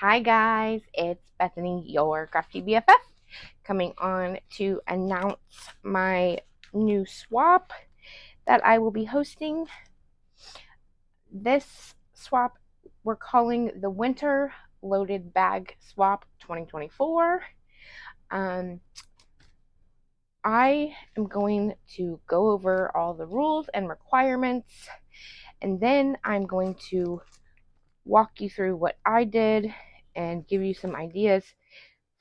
Hi guys, it's Bethany, your crafty BFF, coming on to announce my new swap that I will be hosting. This swap we're calling the Winter Loaded Bag Swap 2024. I am going to go over all the rules and requirements, and then I'm going to walk you through what I did and give you some ideas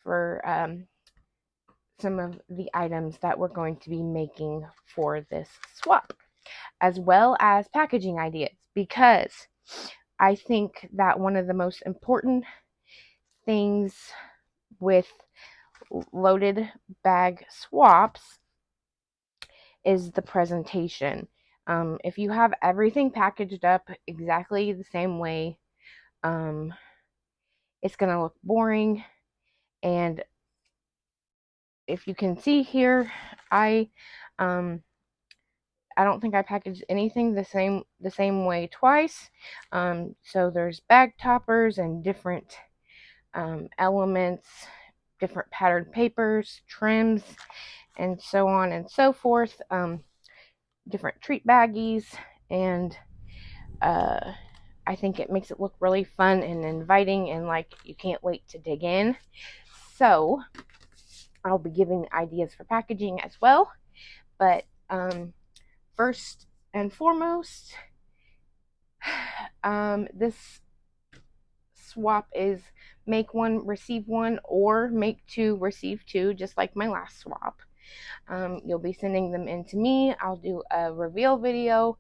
for some of the items that we're going to be making for this swap, as well as packaging ideas, because I think that one of the most important things with loaded bag swaps is the presentation. If you have everything packaged up exactly the same way, it's going to look boring. And if you can see here, I don't think I packaged anything the same way twice. So there's bag toppers and different elements, different patterned papers, trims, and so on and so forth. Different treat baggies, and I think it makes it look really fun and inviting, and like you can't wait to dig in. So I'll be giving ideas for packaging as well, but first and foremost, this swap is make one, receive one, or make two, receive two, just like my last swap. You'll be sending them in to me. I'll do a reveal video,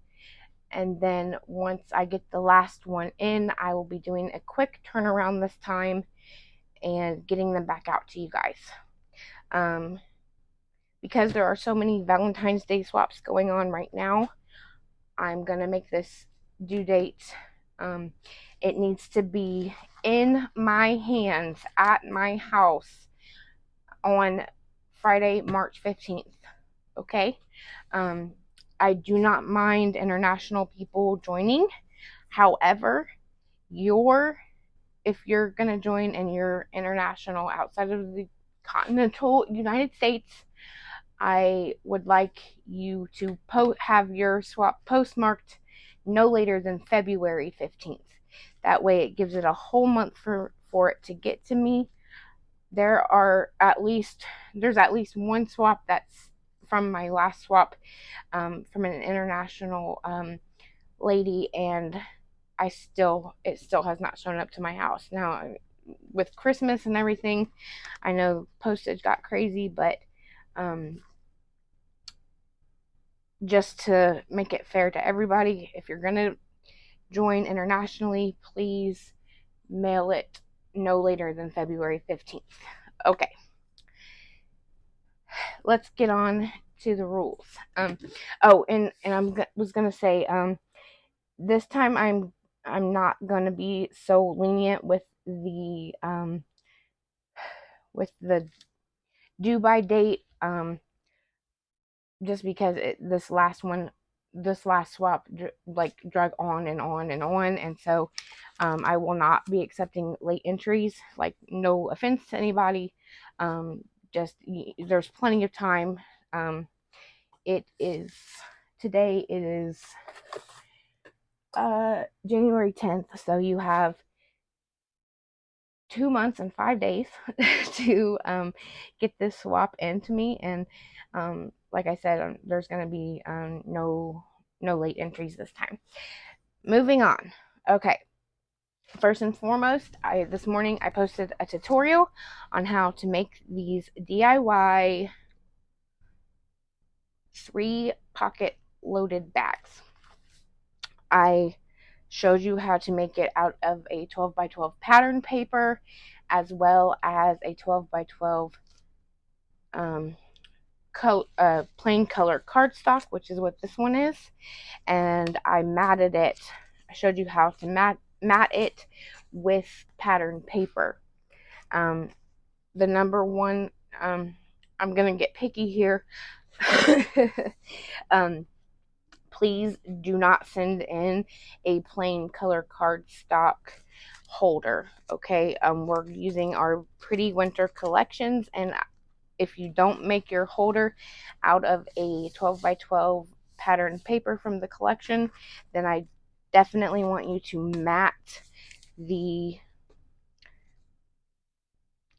and then once I get the last one in, I will be doing a quick turnaround this time and getting them back out to you guys. Because there are so many Valentine's Day swaps going on right now, I'm going to make this due date. It needs to be in my hands at my house on Friday, March 15th. Okay? I do not mind international people joining. However, if you're going to join and you're international outside of the continental United States, I would like you to have your swap postmarked no later than February 15th. That way it gives it a whole month for it to get to me. There's at least one swap that's from my last swap, from an international lady, and it still has not shown up to my house. Now, with Christmas and everything, I know postage got crazy, but just to make it fair to everybody, if you're going to join internationally, please mail it no later than February 15th. Okay, let's get on to the rules. Oh, and was going to say, this time I'm not going to be so lenient with the due by date, just because this last swap drug on and on and on, and so I will not be accepting late entries. Like, no offense to anybody, just there's plenty of time. Today it is January 10th, so you have 2 months and 5 days to get this swap into me. And like I said, there's going to be no late entries this time. Moving on. Okay, first and foremost, this morning I posted a tutorial on how to make these DIY 3-pocket loaded bags. I showed you how to make it out of a 12 by 12 pattern paper, as well as a 12 by 12 plain color cardstock, which is what this one is. And I matted it. I showed you how to mat it with pattern paper. The number one, I'm gonna get picky here. Please do not send in a plain color cardstock holder. Okay, we're using our Pretty Winter collections, and if you don't make your holder out of a 12 by 12 pattern paper from the collection, then I definitely want you to mat the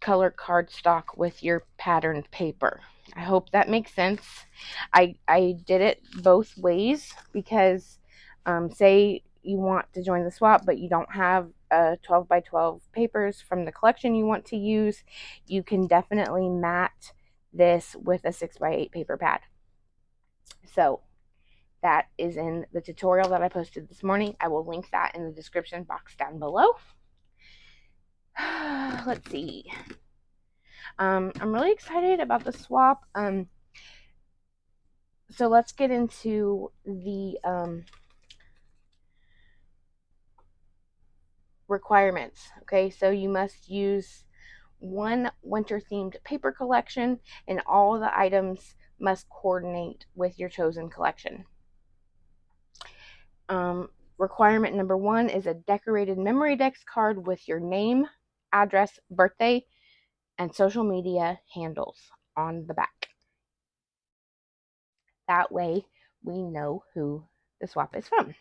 color cardstock with your patterned paper. I hope that makes sense. I did it both ways because say you want to join the swap but you don't have 12 by 12 papers from the collection you want to use, you can definitely mat this with a 6 by 8 paper pad. So that is in the tutorial that I posted this morning. I will link that in the description box down below. Let's see. I'm really excited about the swap. So let's get into the requirements. Okay, so you must use one winter themed paper collection, and all the items must coordinate with your chosen collection. Requirement number 1 is a decorated Memorydex card with your name, address, birthday, and social media handles on the back. That way we know who the swap is from.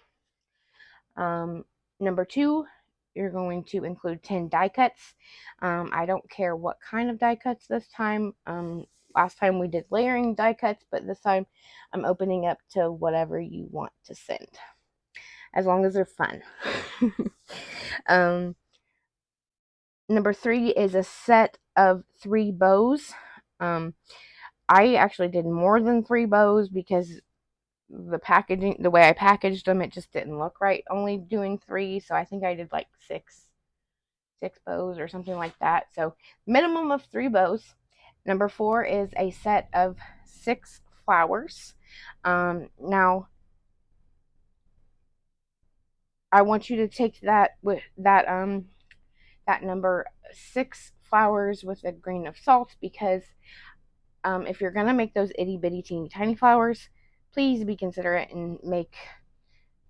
Number 2, you're going to include 10 die cuts. I don't care what kind of die cuts this time. Last time we did layering die cuts, but this time I'm opening up to whatever you want to send, as long as they're fun. Number 3 is a set of 3 bows. I actually did more than 3 bows because the packaging, the way I packaged them, it just didn't look right only doing 3, so I think I did like six bows or something like that. So minimum of 3 bows. Number 4 is a set of 6 flowers. Now I want you to take that with that number 6 flowers with a grain of salt, because if you're gonna make those itty bitty teeny tiny flowers, please be considerate and make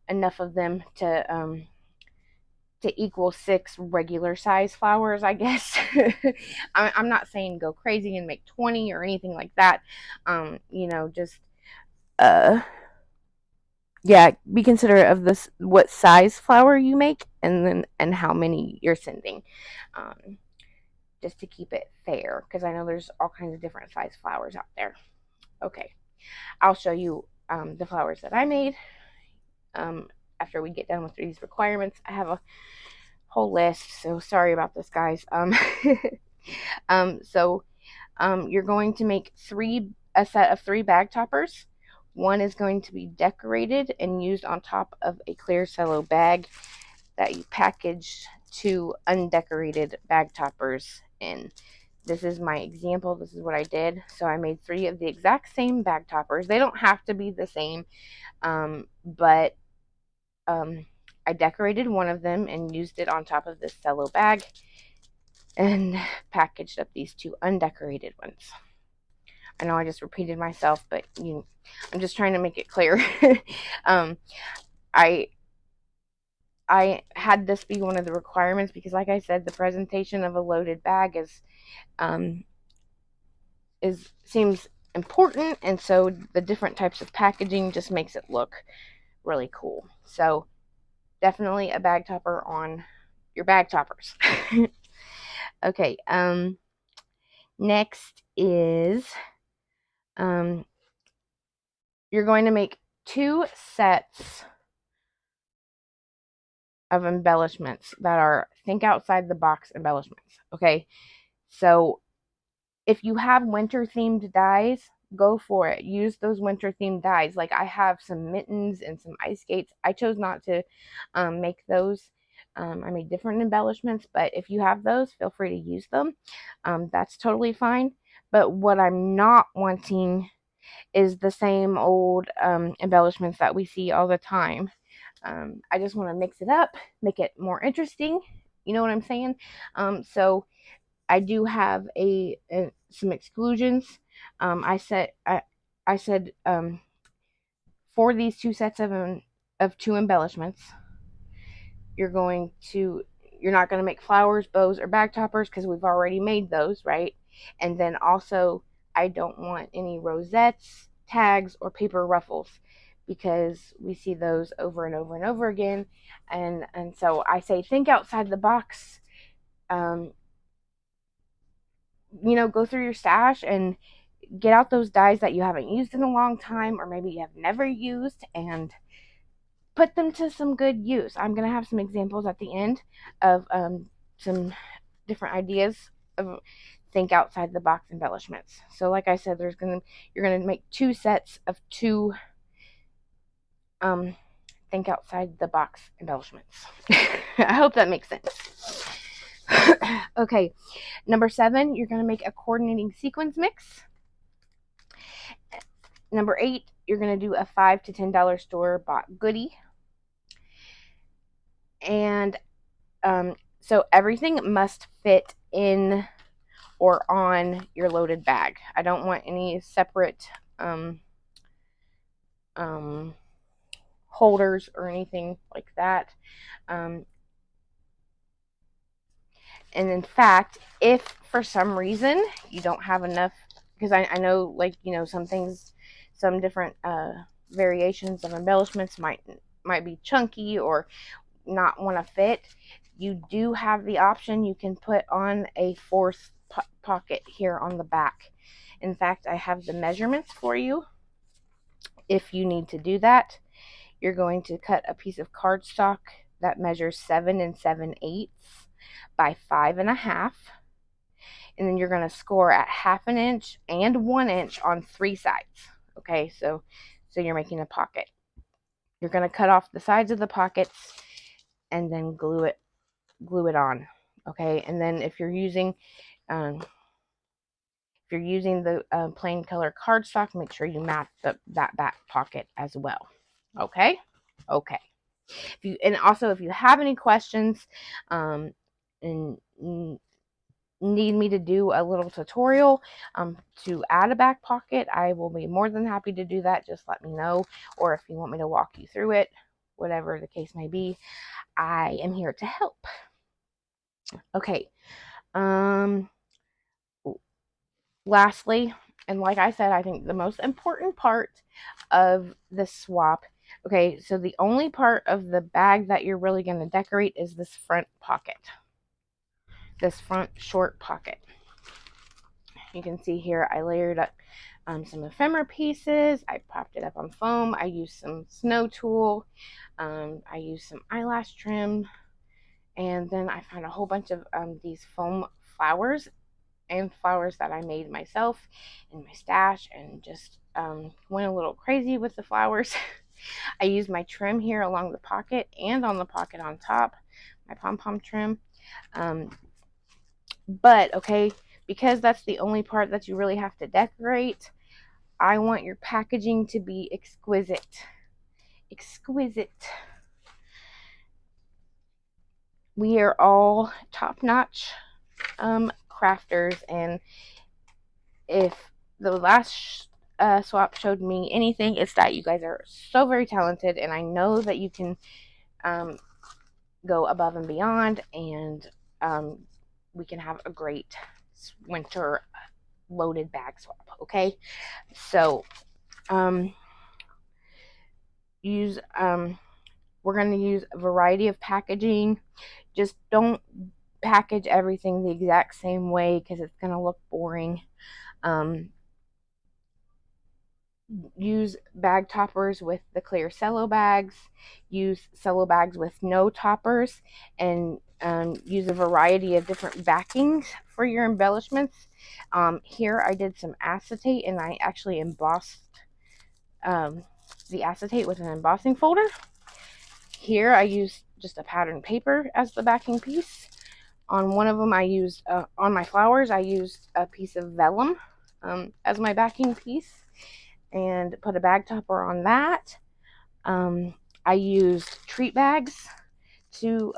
enough of them to equal 6 regular size flowers, I guess. I'm not saying go crazy and make 20 or anything like that. Just yeah, be considerate of this, what size flower you make, and how many you're sending, just to keep it fair, because I know there's all kinds of different size flowers out there. Okay, I'll show you the flowers that I made after we get done with these requirements. I have a whole list, so sorry about this, guys. You're going to make a set of 3 bag toppers. One is going to be decorated and used on top of a clear cello bag that you packaged 2 undecorated bag toppers in. This is my example. This is what I did. So I made 3 of the exact same bag toppers. They don't have to be the same, but I decorated one of them and used it on top of this cello bag, and packaged up these 2 undecorated ones. I know I just repeated myself, but I'm just trying to make it clear. I had this be one of the requirements because, like I said, the presentation of a loaded bag seems important, and so the different types of packaging just makes it look really cool. So definitely a bag topper on your bag toppers. Okay, next is you're going to make 2 sets of embellishments that are think outside the box embellishments. Okay, so if you have winter themed dies, go for it. Use those winter themed dies. Like I have some mittens and some ice skates. I chose not to make those. I made different embellishments, but if you have those, feel free to use them. That's totally fine. But what I'm not wanting is the same old embellishments that we see all the time. I just want to mix it up, make it more interesting. You know what I'm saying? So I do have some exclusions. I said for these 2 sets of 2 embellishments, you're going to you're not going to make flowers, bows, or bag toppers because we've already made those, right? And then also, I don't want any rosettes, tags, or paper ruffles because we see those over and over and over again. And so I say think outside the box. Go through your stash and get out those dies that you haven't used in a long time, or maybe you have never used, and put them to some good use. I'm going to have some examples at the end of some different ideas of think outside the box embellishments. So like I said, you're going to make 2 sets of 2 think outside the box embellishments. I hope that makes sense. Okay, number 7, you're going to make a coordinating sequins mix. Number 8, you're going to do a $5 to $10 store-bought goodie. And so everything must fit in or on your loaded bag. I don't want any separate holders or anything like that. And in fact, if for some reason you don't have enough, because I know, like, some different variations of embellishments might be chunky or not want to fit, you do have the option. You can put on a 4th pocket here on the back. In fact, I have the measurements for you if you need to do that. You're going to cut a piece of cardstock that measures 7 7/8 by 5 1/2, and then you're going to score at 1/2 inch and 1 inch on 3 sides. Okay, so you're making a pocket. You're going to cut off the sides of the pockets and then glue it on. Okay, and then if you're using the plain color cardstock, make sure you match that back pocket as well. Okay. If you have any questions and need me to do a little tutorial to add a back pocket, I will be more than happy to do that. Just let me know. Or if you want me to walk you through it, whatever the case may be, I am here to help. Okay. Lastly, and like I said, I think the most important part of the swap, okay, so the only part of the bag that you're really going to decorate is this front pocket, this front short pocket. You can see here I layered up some ephemera pieces. I popped it up on foam. I used some snow tulle. I used some eyelash trim. And then I found a whole bunch of these foam flowers and flowers that I made myself in my stash, and just went a little crazy with the flowers. I used my trim here along the pocket and on the pocket on top, my pom-pom trim. But okay, because that's the only part that you really have to decorate, I want your packaging to be exquisite. We are all top-notch crafters, and if the last swap showed me anything, it's that you guys are so very talented, and I know that you can go above and beyond, and we can have a great winter loaded bag swap. Okay, so we're going to use a variety of packaging. Just don't package everything the exact same way because it's going to look boring. Use bag toppers with the clear cello bags. Use cello bags with no toppers, and use a variety of different backings for your embellishments. Here I did some acetate, and I actually embossed the acetate with an embossing folder. Here I used just a patterned paper as the backing piece. On one of them I used, on my flowers, I used a piece of vellum as my backing piece, and put a bag topper on that. I used treat bags to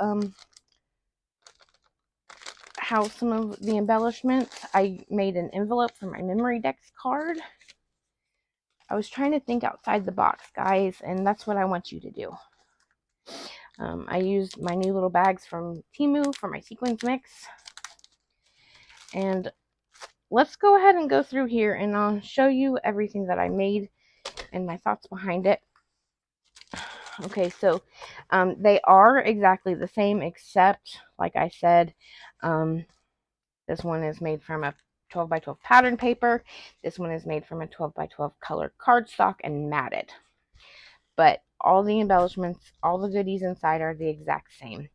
house some of the embellishments. I made an envelope for my Memory-Dex card. I was trying to think outside the box, guys, and that's what I want you to do. I used my new little bags from Temu for my sequins mix. And let's go ahead and go through here and I'll show you everything that I made and my thoughts behind it. Okay, so they are exactly the same, except, like I said, this one is made from a 12 by 12 pattern paper. This one is made from a 12 by 12 colored cardstock and matted. But all the embellishments, all the goodies inside are the exact same.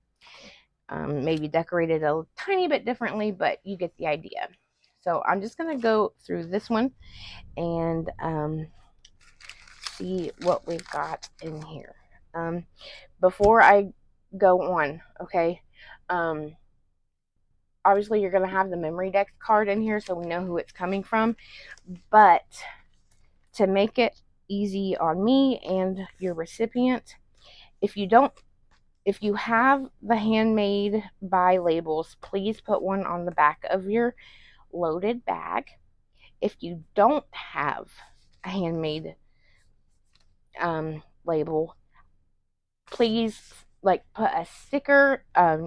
Maybe decorated a tiny bit differently, but you get the idea. So I'm just going to go through this one and see what we've got in here. Before I go on, okay, obviously you're going to have the Memorydex card in here so we know who it's coming from, but to make it easy on me and your recipient, if you have the handmade by labels, please put one on the back of your loaded bag. If you don't have a handmade label, please put a sticker,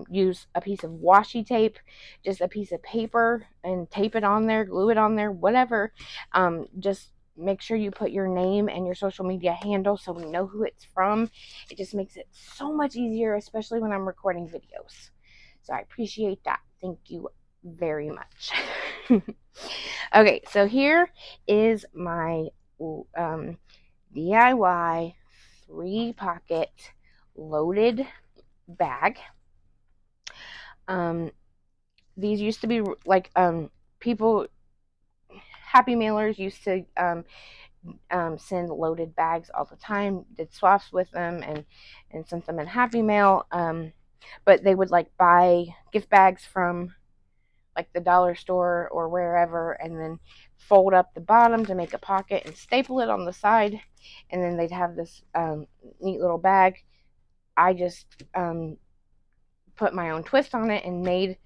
use a piece of washi tape, just a piece of paper, and tape it on there, glue it on there, whatever. Just make sure you put your name and your social media handle so we know who it's from. It just makes it so much easier, especially when I'm recording videos. So I appreciate that. Thank you very much. Okay, so here is my DIY 3-pocket loaded bag. These used to be like people, Happy Mailers used to send loaded bags all the time, did swaps with them and sent them in Happy Mail. But they would buy gift bags from the dollar store or wherever, and then fold up the bottom to make a pocket and staple it on the side, and then they'd have this neat little bag. I just put my own twist on it and made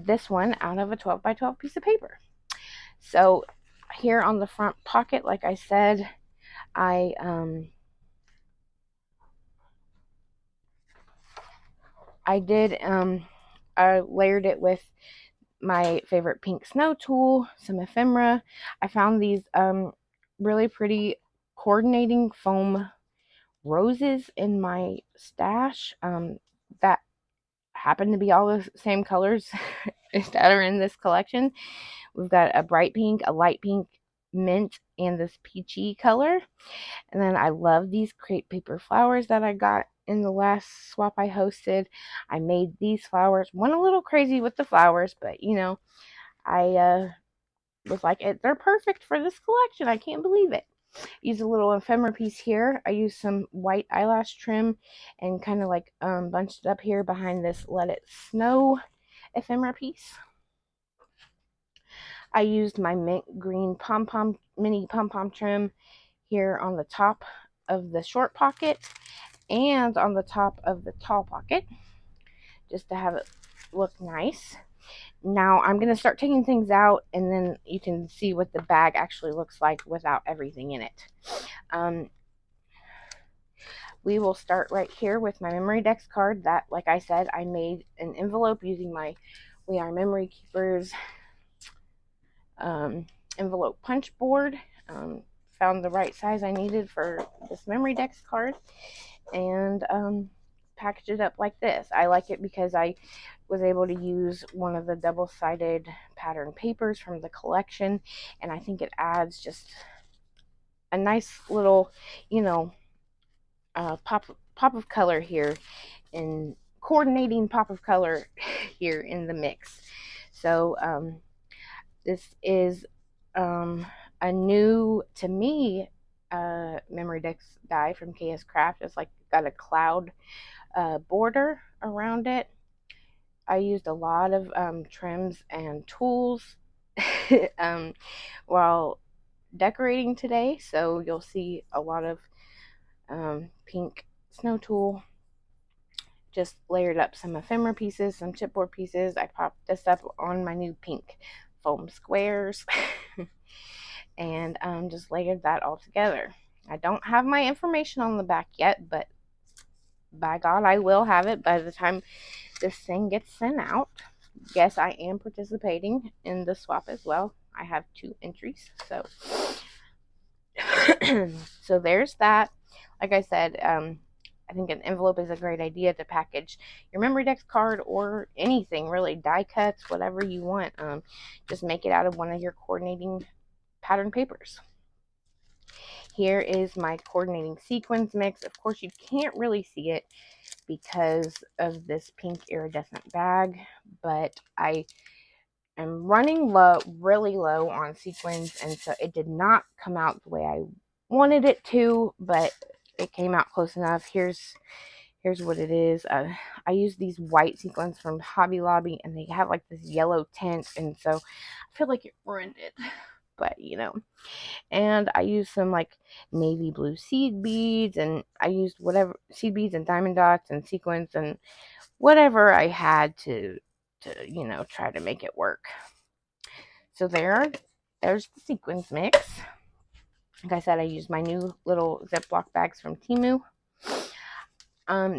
this one out of a 12 by 12 piece of paper. So here on the front pocket, like I said, I layered it with my favorite pink snow tulle, some ephemera. I found these really pretty coordinating foam roses in my stash that happen to be all the same colors that are in this collection. We've got a bright pink, a light pink, mint, and this peachy color. And then I love these crepe paper flowers that I got in the last swap I hosted. I made these flowers. Went a little crazy with the flowers, but I was like, they're perfect for this collection. I can't believe it. Use a little ephemera piece here. I used some white eyelash trim and kind of bunched it up here behind this Let It Snow ephemera piece. I used my mint green mini pom-pom trim here on the top of the short pocket and on the top of the tall pocket, just to have it look nice. Now I'm going to start taking things out, and then you can see what the bag actually looks like without everything in it. We will start right here with my Memorydex card that, like I said, I made an envelope using my We Are Memory Keepers envelope punch board. Found the right size I needed for this Memorydex card, and packaged it up like this. I like it because I was able to use one of the double-sided pattern papers from the collection, and I think it adds just a nice little, pop of color here, and coordinating pop of color here in the mix. So this is a new, to me, Memorydex die from KS Craft. It's got a cloud border around it. I used a lot of trims and tools while decorating today, so you'll see a lot of pink snow tulle. Just layered up some ephemera pieces, some chipboard pieces. I popped this up on my new pink foam squares and just layered that all together. I don't have my information on the back yet, but by God, I will have it by the time this thing gets sent out. Yes, I am participating in the swap as well. I have 2 entries, so so there's that. Like I said, I think an envelope is a great idea to package your Memorydex card or anything really, die cuts, whatever you want. Just make it out of one of your coordinating pattern papers. Here is my coordinating sequins mix. Of course, you can't really see it because of this pink iridescent bag, but I am running low, really low on sequins, and so it did not come out the way I wanted it to, but it came out close enough. Here's what it is. I use these white sequins from Hobby Lobby, and they have like this yellow tint, and so I feel like it ruined it, but and I used some like navy blue seed beads, and I used whatever seed beads and diamond dots and sequins and whatever I had to try to make it work. So there's the sequins mix. Like I said, I used my new little Ziploc bags from Temu.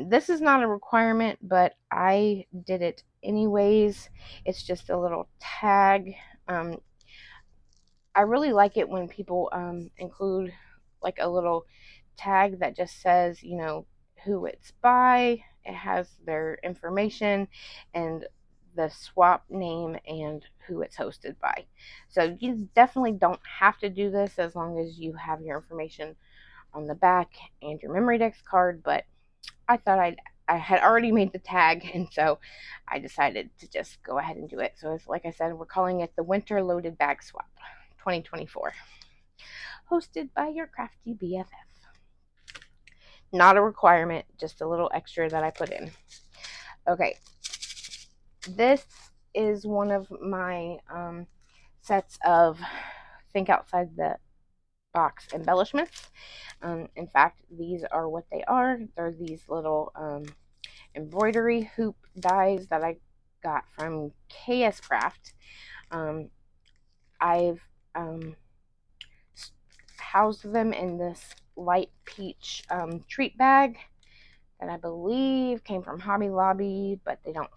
This is not a requirement, but I did it anyways. It's just a little tag. I really like it when people include like a little tag that just says, who it's by. It has their information and the swap name and who it's hosted by. So you definitely don't have to do this as long as you have your information on the back and your Memorydex card, but I thought I had already made the tag, and so I decided to just go ahead and do it. So it's like I said, we're calling it the Winter Loaded Bag Swap 2024, hosted by your crafty BFF. Not a requirement, just a little extra that I put in. Okay, this is one of my sets of Think Outside the Box embellishments. In fact, these are what they are. They're these little embroidery hoop dies that I got from KS Craft. I've housed them in this light peach treat bag that I believe came from Hobby Lobby, but they don't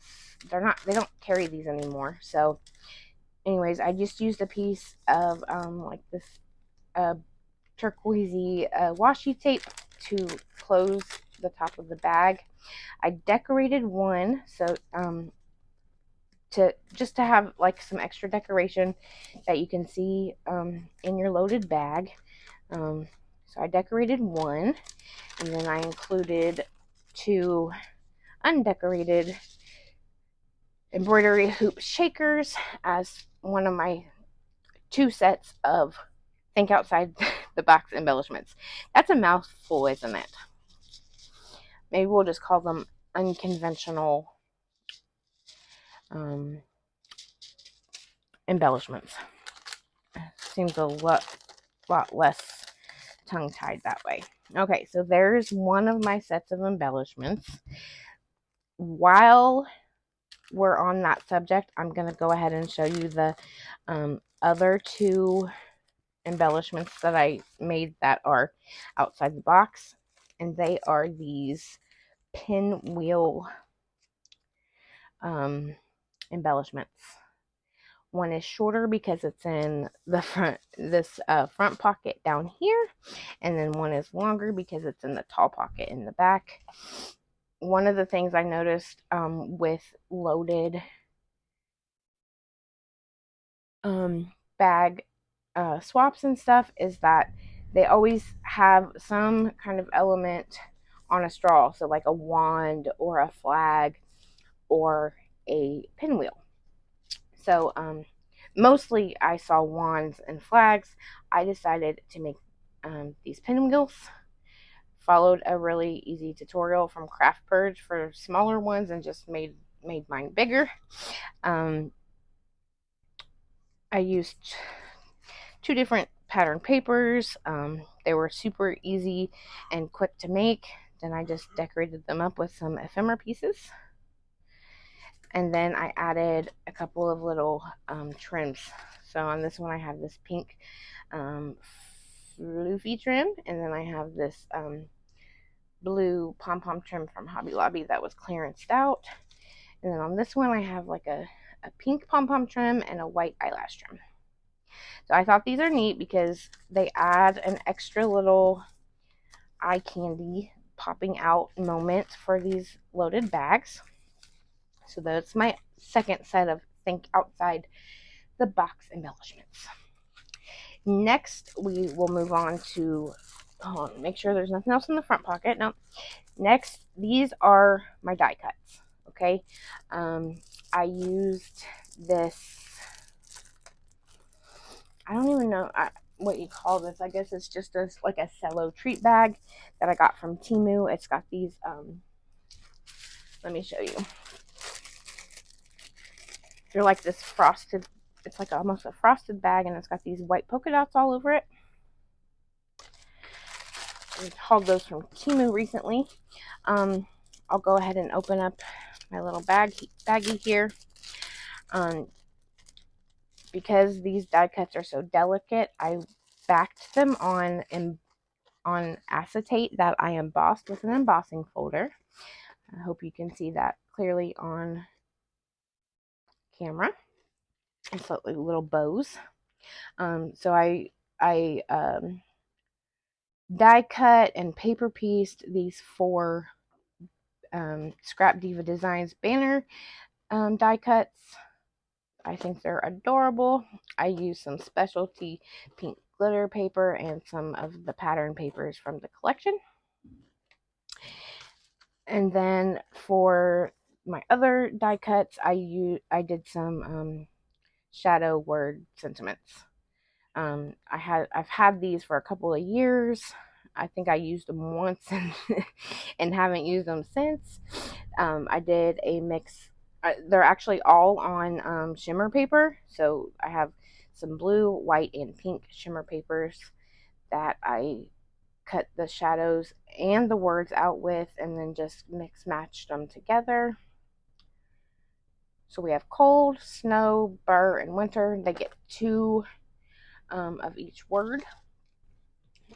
carry these anymore. So anyways, I just used a piece of like this turquoisey washi tape to close the top of the bag. I decorated one so to have like some extra decoration that you can see in your loaded bag. So I decorated one, and then I included 2 undecorated embroidery hoop shakers as one of my 2 sets of Think Outside the Box embellishments. That's a mouthful, isn't it? Maybe we'll just call them unconventional embellishments. Seems a lot less tongue-tied that way. Okay, so there's one of my sets of embellishments. While we're on that subject, I'm going to go ahead and show you the other 2 embellishments that I made that are outside the box, and they are these pinwheel embellishments. One is shorter because it's in the front, this front pocket down here, and then one is longer because it's in the tall pocket in the back. One of the things I noticed with loaded bag swaps and stuff is that they always have some kind of element on a straw, so like a wand or a flag or a pinwheel. So mostly I saw wands and flags. I decided to make these pinwheels. Followed a really easy tutorial from Craft Purge for smaller ones and just made mine bigger. I used 2 different pattern papers. They were super easy and quick to make. Then I just decorated them up with some ephemera pieces. And then I added a couple of little trims. So on this one I have this pink floofy trim, and then I have this blue pom-pom trim from Hobby Lobby that was clearanced out. And then on this one, I have like a pink pom-pom trim and a white eyelash trim. So I thought these are neat because they add an extra little eye candy popping out moment for these loaded bags. So that's my second set of think outside the box embellishments. Next, we will move on to, hold on, make sure there's nothing else in the front pocket. No. Next, these are my die cuts. Okay. I used this, I don't even know what you call this. I guess it's just like a cello treat bag that I got from Temu. It's got these, let me show you. They're like this frosted, it's like almost a frosted bag, and it's got these white polka dots all over it. I hauled those from Temu recently. I'll go ahead and open up my little baggie here. Because these die cuts are so delicate, I backed them on acetate that I embossed with an embossing folder. I hope you can see that clearly on camera. It's like little bows. So I die cut and paper pieced these 4 Scrap Diva Designs banner die cuts. I think they're adorable. I used some specialty pink glitter paper and some of the pattern papers from the collection. And then for my other die cuts, I did some shadow word sentiments. I've had these for a couple of years. I think I used them once and haven't used them since. I did a mix. They're actually all on shimmer paper. So I have some blue, white, and pink shimmer papers that I cut the shadows and the words out with, and then just mix matched them together. So we have cold, snow, burr, and winter. They get 2 of each word.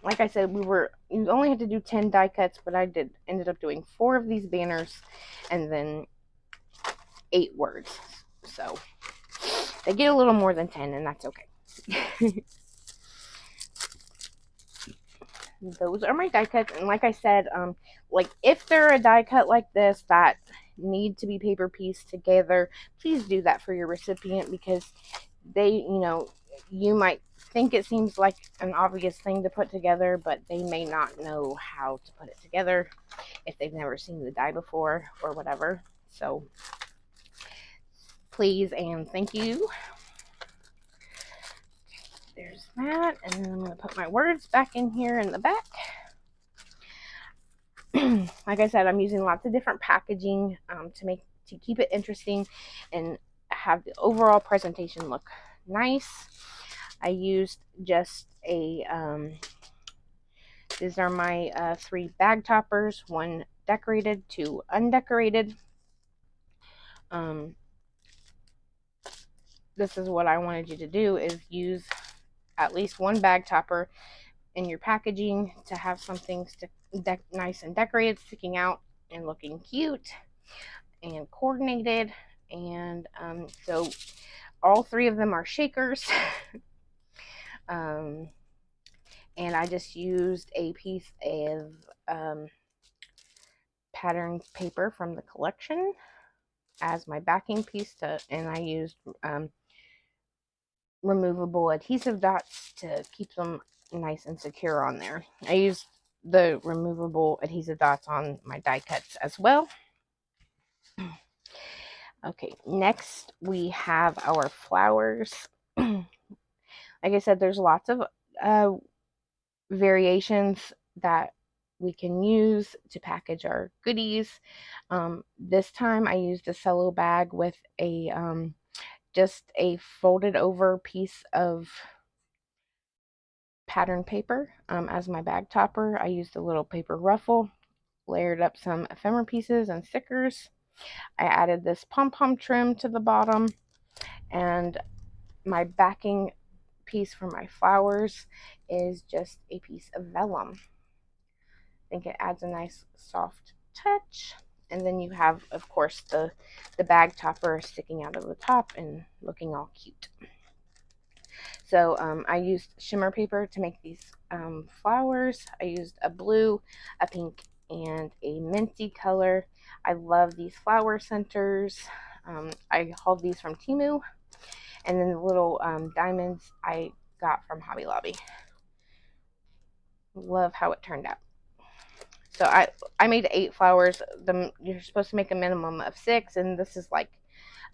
Like I said, you only had to do 10 die cuts, but I ended up doing 4 of these banners and then 8 words. So they get a little more than 10, and that's okay. Those are my die cuts, and like I said, like if they're a die cut like this that need to be paper pieced together, please do that for your recipient, because you might think it seems like an obvious thing to put together, but they may not know how to put it together if they've never seen the die before or whatever. So please and thank you. There's that, and then I'm going to put my words back in here in the back. Like I said, I'm using lots of different packaging to keep it interesting and have the overall presentation look nice. I used just these are my 3 bag toppers, 1 decorated, 2 undecorated. This is what I wanted you to do, is use at least 1 bag topper in your packaging to have something nice and decorated, sticking out and looking cute and coordinated. And so all 3 of them are shakers. And I just used a piece of pattern paper from the collection as my backing piece, and I used removable adhesive dots to keep them nice and secure on there. I used the removable adhesive dots on my die cuts as well. Okay, next we have our flowers. Like I said, there's lots of variations that we can use to package our goodies. This time I used a cello bag with just a folded over piece of pattern paper as my bag topper. I used a little paper ruffle, layered up some ephemera pieces and stickers. I added this pom-pom trim to the bottom, and my backing piece for my flowers is just a piece of vellum. think it adds a nice soft touch. And then you have, of course, the bag topper sticking out of the top and looking all cute. So I used shimmer paper to make these flowers. I used a blue, a pink, and a minty color. I love these flower centers. I hauled these from Temu. And then the little diamonds I got from Hobby Lobby. Love how it turned out. So I made 8 flowers. You're supposed to make a minimum of 6, and this is like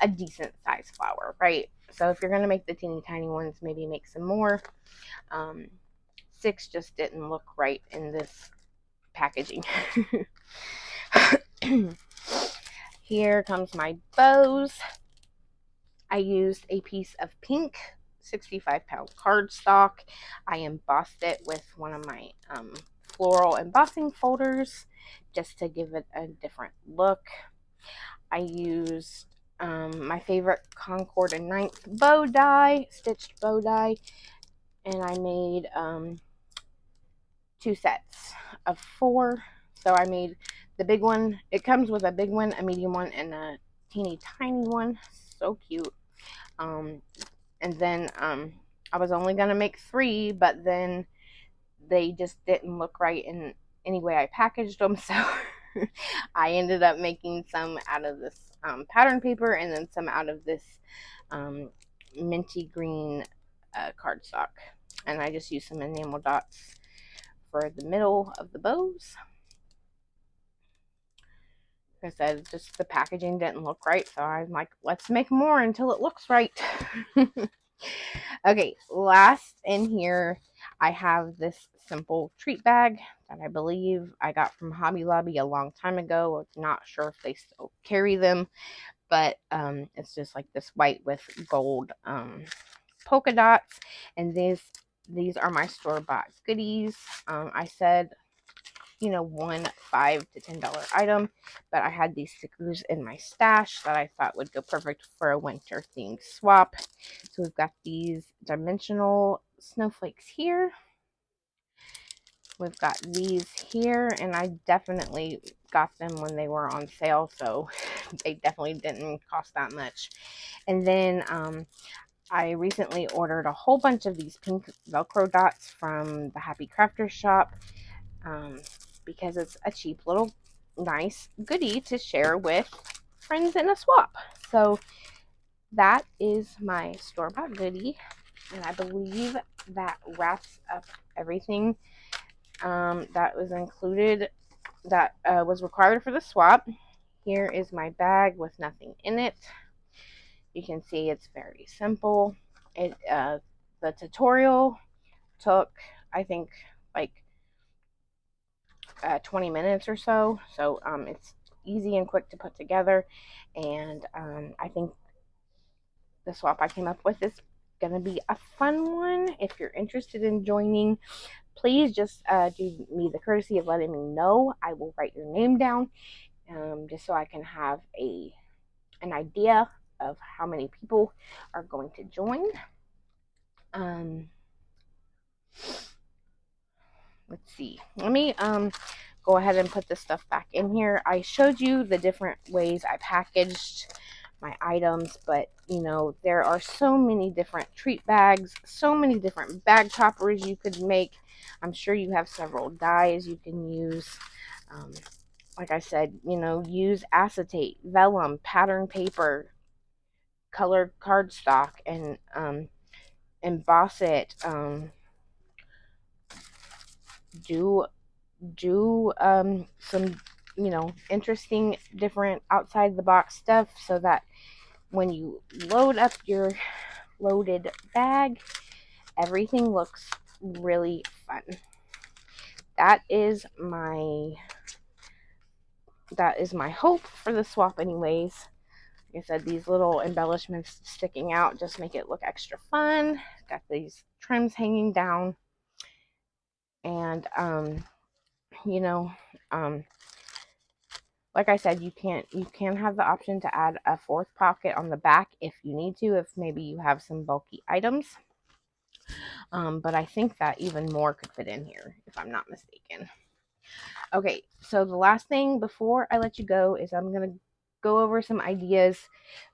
a decent size flower, right? So if you're gonna make the teeny tiny ones, maybe make some more. 6 just didn't look right in this packaging. Here comes my bows. I used a piece of pink 65-pound cardstock. I embossed it with one of my floral embossing folders just to give it a different look. I used my favorite Concord and Ninth bow die, stitched bow die, and I made 2 sets of 4. So I made the big one. It comes with a big one, a medium one, and a teeny tiny one. So cute. And then I was only gonna make 3, but then they just didn't look right in any way I packaged them, so I ended up making some out of this pattern paper and then some out of this minty green cardstock, and I just used some enamel dots for the middle of the bows. Like I said, just the packaging didn't look right, so I'm like, let's make more until it looks right. Okay, last in here, I have this simple treat bag that I believe I got from Hobby Lobby a long time ago. I'm not sure if they still carry them, but it's just like this white with gold polka dots, and these are my store-bought goodies. I said, you know, one $5 to $10 item, but I had these stickers in my stash that I thought would go perfect for a winter themed swap. So we've got these dimensional snowflakes here. We've got these here, and I definitely got them when they were on sale, so they definitely didn't cost that much. And then I recently ordered a whole bunch of these pink Velcro dots from the Happy Crafters shop. Because it's a cheap little nice goodie to share with friends in a swap. So that is my store-bought goodie, and I believe that wraps up everything that was included, that was required for the swap. Here is my bag with nothing in it. You can see it's very simple. The tutorial took, I think, like 20 minutes or so. So it's easy and quick to put together. And I think the swap I came up with is going to be a fun one. If you're interested in joining, please just do me the courtesy of letting me know. I will write your name down just so I can have an idea of how many people are going to join. Let's see. Let me go ahead and put this stuff back in here. I showed you the different ways I packaged my items, but you know, there are so many different treat bags, so many different bag toppers you could make. I'm sure you have several dies you can use. Like I said, you know, use acetate, vellum, pattern paper, colored cardstock, and emboss it. Do some, you know, interesting different outside the box stuff so that when you load up your loaded bag, everything looks really fun. That is my hope for the swap anyways. Like I said, these little embellishments sticking out just make it look extra fun. Got these trims hanging down, and you know, like I said, you can have the option to add a 4th pocket on the back if you need to, if maybe you have some bulky items. But I think that even more could fit in here, if I'm not mistaken. Okay, so the last thing before I let you go is I'm going to go over some ideas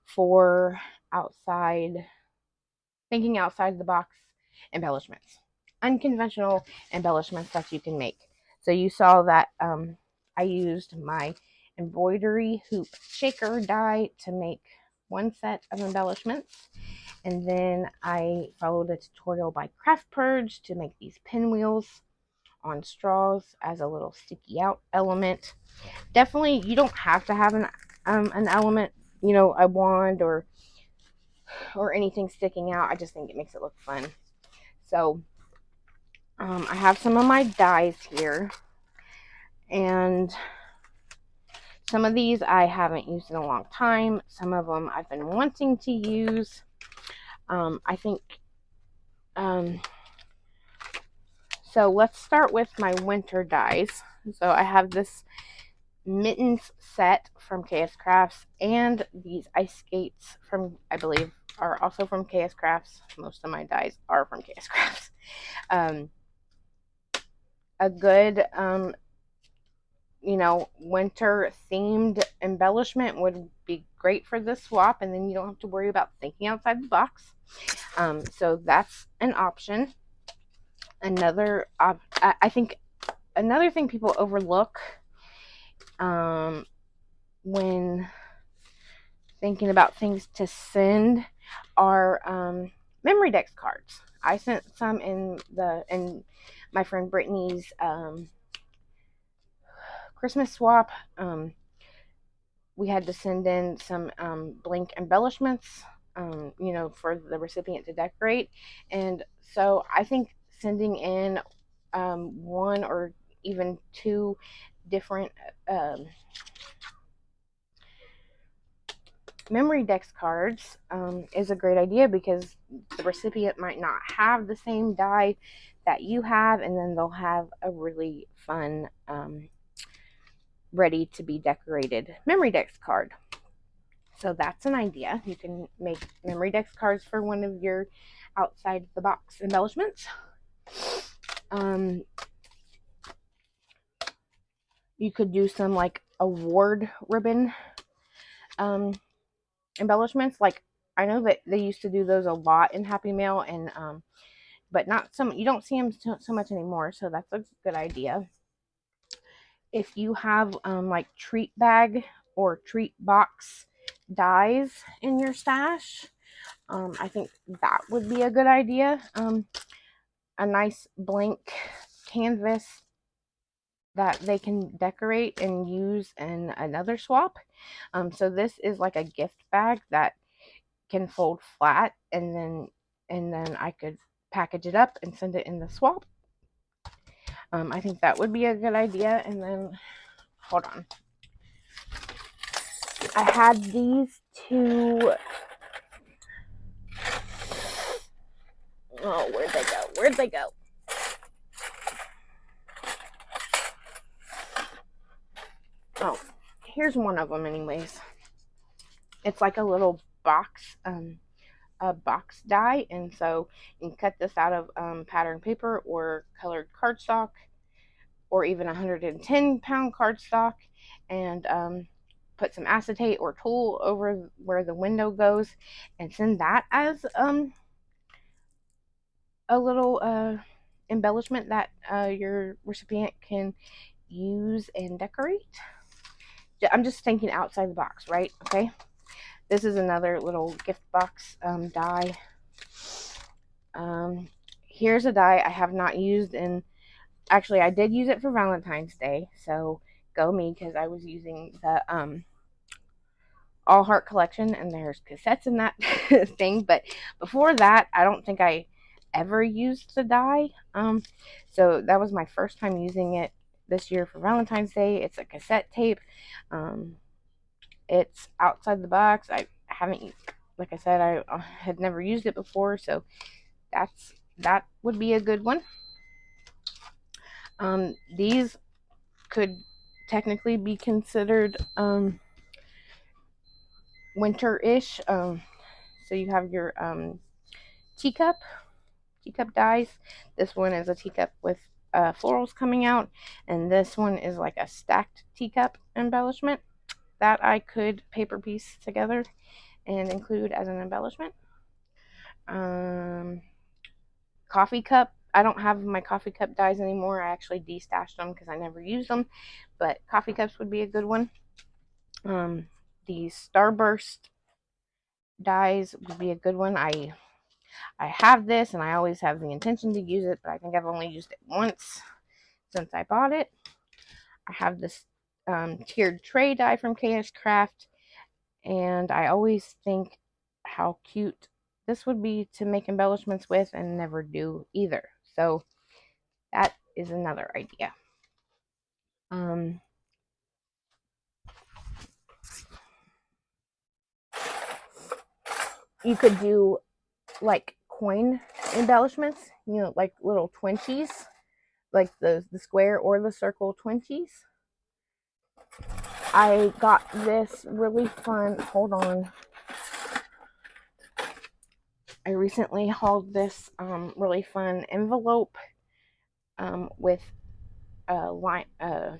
for outside, thinking outside the box embellishments, unconventional embellishments that you can make. So you saw that I used my embroidery hoop shaker die to make one set of embellishments. And then I followed a tutorial by Craft Purge to make these pinwheels on straws as a little sticky out element. Definitely, you don't have to have an element, a wand or anything sticking out. I just think it makes it look fun. So I have some of my dies here, and some of these I haven't used in a long time. Some of them I've been wanting to use. I think so let's start with my winter dies. So I have this mittens set from KS Crafts and these ice skates from, I believe, are also from KS Crafts. Most of my dies are from KS Crafts. A good winter themed embellishment would be great for this swap, and then you don't have to worry about thinking outside the box. So that's an option. I think another thing people overlook when thinking about things to send are Memorydex cards. I sent some in my friend Brittany's Christmas swap. We had to send in some blank embellishments, for the recipient to decorate. And so I think sending in one or even two different Memorydex cards is a great idea, because the recipient might not have the same die that you have, and then they'll have a really fun ready to be decorated Memorydex card. So that's an idea. You can make Memorydex cards for one of your outside the box embellishments. You could do some like award ribbon embellishments. Like, I know that they used to do those a lot in Happy Mail, and but not some. You don't see them so much anymore. So that's a good idea. If you have like treat bag or treat box dies in your stash, I think that would be a good idea. A nice blank canvas that they can decorate and use in another swap. So this is like a gift bag that can fold flat, and then I could package it up and send it in the swap. I think that would be a good idea. And then, hold on. I had these two. Oh, where'd they go? Where'd they go? Oh, here's one of them anyways. It's like a little box, a box die, and so you can cut this out of pattern paper or colored cardstock, or even 110-pound cardstock, and put some acetate or tulle over where the window goes, and send that as a little embellishment that your recipient can use and decorate. I'm just thinking outside the box, right? Okay. This is another little gift box die. Here's a die I have not used in. Actually, I did use it for Valentine's Day, so go me, because I was using the All Heart collection, and there's cassettes in that thing. But before that, I don't think I ever used the die. So that was my first time using it this year for Valentine's Day. It's a cassette tape. It's outside the box. I haven't, like I said, I had never used it before, so that would be a good one. These could technically be considered winter-ish. So you have your teacup dies. This one is a teacup with florals coming out, and this one is like a stacked teacup embellishment that I could paper piece together and include as an embellishment. Coffee cup. I don't have my coffee cup dies anymore. I actually destashed them because I never use them, but coffee cups would be a good one. The Starburst dies would be a good one. I have this and I always have the intention to use it, but I think I've only used it once since I bought it. I have this tiered tray die from KS Craft, and I always think how cute this would be to make embellishments with and never do either. So that is another idea. You could do like coin embellishments, you know, like little twinkies, like the square or the circle twinkies. I got this really fun, hold on. I recently hauled this really fun envelope with a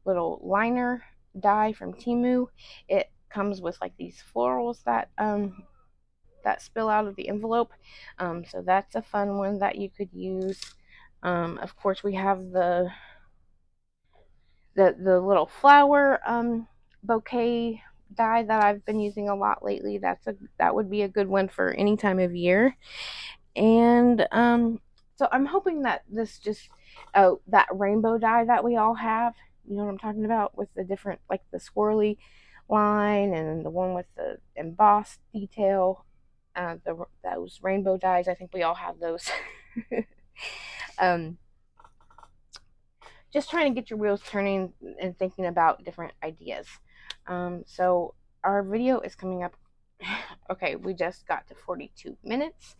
little liner die from Temu. It comes with like these florals that spill out of the envelope. So that's a fun one that you could use. Of course, we have the little flower bouquet die that I've been using a lot lately. That would be a good one for any time of year. And so I'm hoping that this just that rainbow die that we all have, you know what I'm talking about, with the different, like the swirly line and the one with the embossed detail, those rainbow dies. I think we all have those. Just trying to get your wheels turning and thinking about different ideas. So our video is coming up. Okay, we just got to 42 minutes,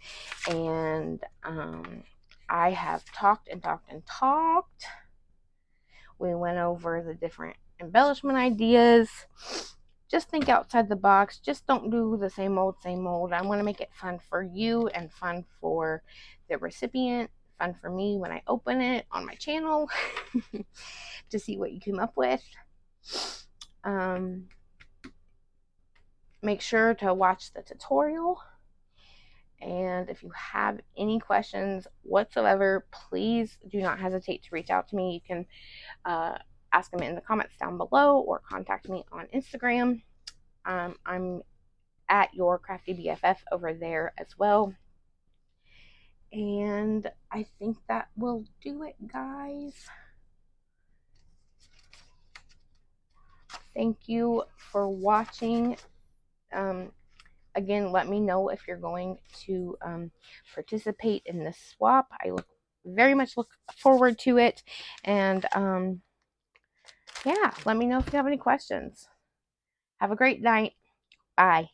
and I have talked and talked and talked. We went over the different embellishment ideas. Just think outside the box. Just don't do the same old, same old. I want to make it fun for you and fun for the recipient, fun for me when I open it on my channel to see what you came up with. Make sure to watch the tutorial. And if you have any questions whatsoever, please do not hesitate to reach out to me. You can ask them in the comments down below or contact me on Instagram. I'm at Your Crafty BFF over there as well. And I think that will do it, guys. Thank you for watching. Again, let me know if you're going to participate in this swap. I very much look forward to it. And yeah, let me know if you have any questions. Have a great night. Bye.